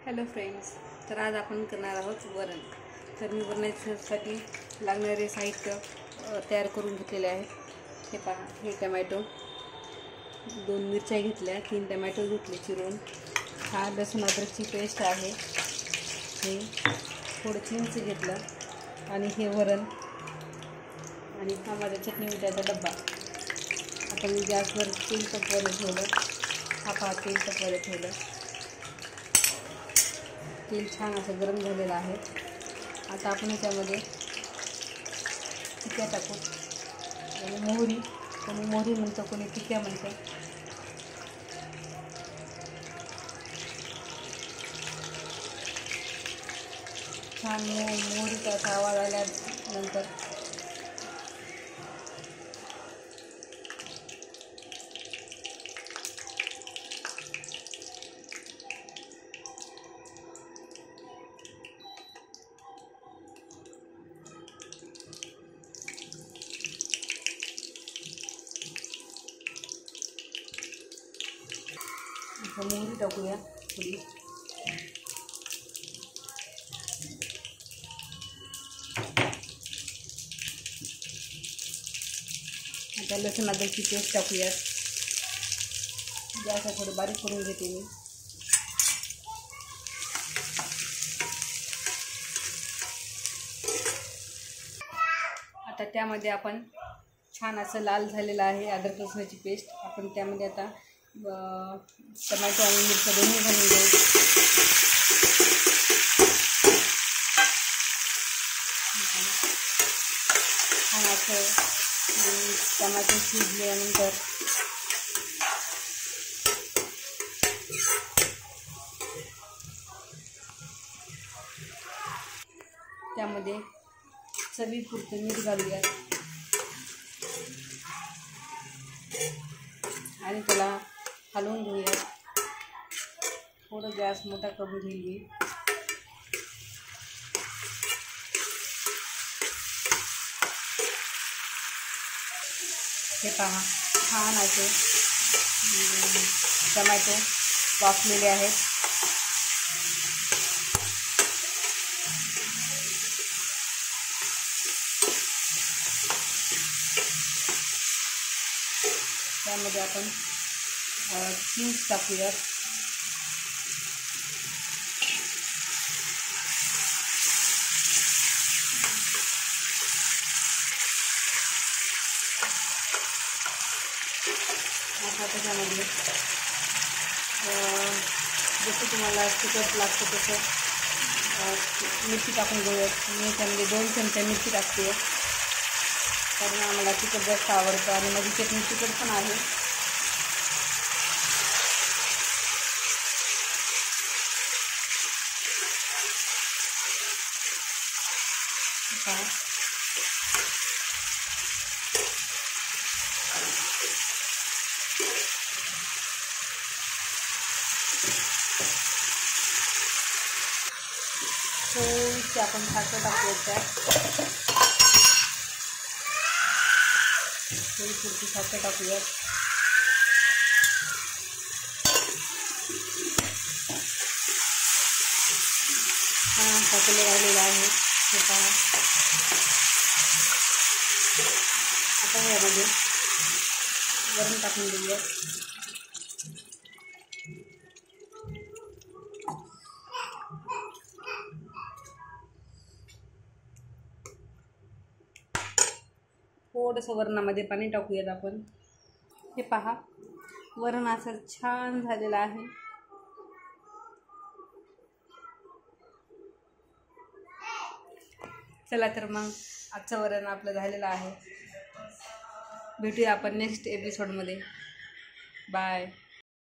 Hello friends, तर आज आपण करणार आहोत वरण. तर मी वरणासाठी लागणारे साहित्य तयार करून घेतलेले आहेत. हे पहा, हे टमॅटो, 2 मिरच्या घेतल्या, 3 टमॅटो घेतले चिरून, हा लसूण अद्रकची पेस्ट आहे, हे थोडं चिंच घेतलं आणि हे वरण आणि हा माझा चटणी मिठाचा डब्बा. आता मी गॅसवर तेल तापवायला ठेवलं. हा पहा, तेल तापवायला ठेवलं. तेल छान असं गरम झालेलं आहे. आता आपण याच्यामध्ये तिक्या टाकू आणि मोहरी, कोणी मोहरी म्हणतं, कोणी तिक्या म्हणतं. छान मोहरीचा असा आवाज आल्यानंतर मोहरी टाकूया थोडी. आता लसूण अद्रकची पेस्ट टाकूयात. गॅस थोडं बारीक करून घेते मी. आता त्यामध्ये आपण छान असं लाल झालेलं आहे अद्रक लसणाची पेस्ट. आपण त्यामध्ये आता टमॅटो आणि मिरच्या दोन्ही घालून देऊ. छान असं टमॅटो शिजल्यानंतर त्यामध्ये चवीपुरतं मीठ घालूयात आणि त्याला हलवून घेऊयात. थोडं गॅस मोठा करून घेईल मी. हे पहा, छान असे टमॅटो वाफलेले आहेत. त्यामध्ये आपण चीज टाकूयात. आता त्याच्यामध्ये जसं तुम्हाला तिखट लागतं तसं मिरची टाकून घेऊयात. मी त्यामध्ये 2 चमचे मिरची टाकते, कारण आम्हाला तिखट जास्त आवडतं आणि माझी चटणी तिखट पण आहे. थोडीशी आपण साखर टाकूयात. त्यात थोडी पुरती साखर टाकूयात. हा साखर राहिलेला आहे. हे पहा, आता यामध्ये वरण टाकून देऊयात. थोडंसं वरणामध्ये पाणी टाकूयात आपण. हे पहा, वरण असं छान झालेलं आहे. चला तर मग आजचं वरण आपलं झालेलं आहे. भेटूया आपण नेक्स्ट एपिसोडमध्ये. बाय.